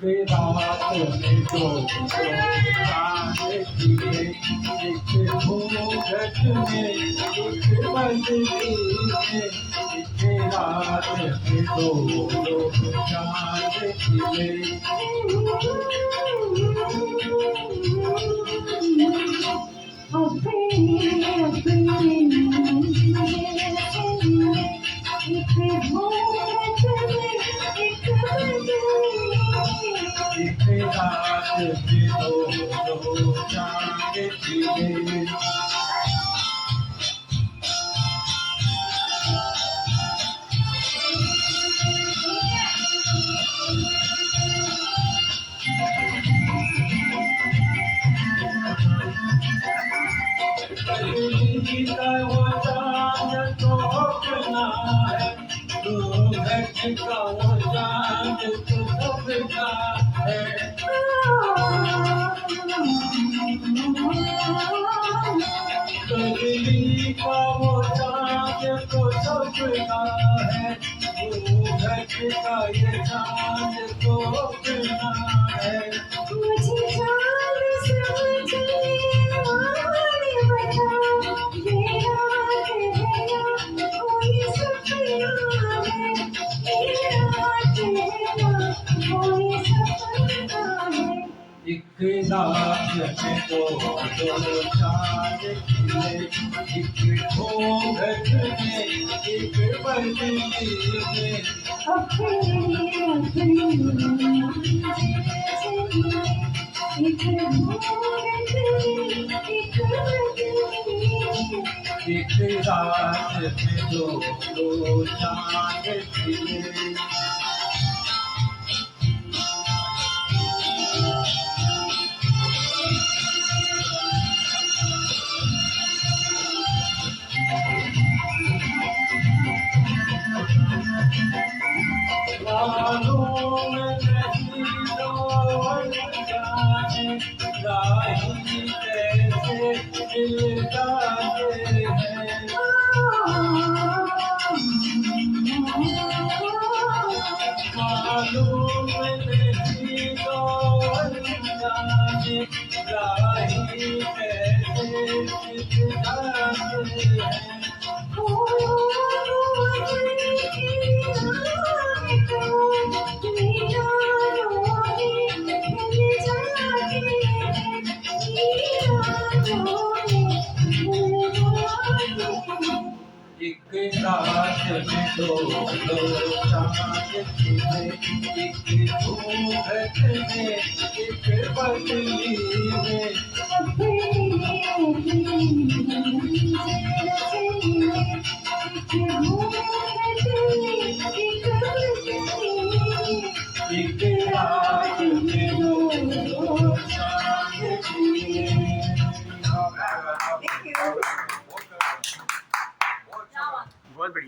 रात में दो चांद खिले, एक घूंघट में एक बदली में, एक रात में दो चांद खिले। एक रात में दो चांद खिले। कजली का वो चांद तो अपना है, घूंघट का वो चांद तो सबका है। कजली का वो चांद तो सबका है, घूंघट का ये चांद तो अपना है। मुझे चांद समझने वाले बता, ये रात है या कोई सपना है, ये रात है या कोई सपना है। एक रात में दो चांद खिले, एक घूंघट में एक बदली में। एक रात में दो चांद खिले। मालूम नहीं कौन जाने राही कैसे मिल जाते हैं। मालूम नहीं कौन जाने राही कैसे मिल जाते हैं। एक रात में दो चांद खिले, एक घूंघट में एक बदली में। एक रात में दो चांद खिले। बहुत बढ़िया।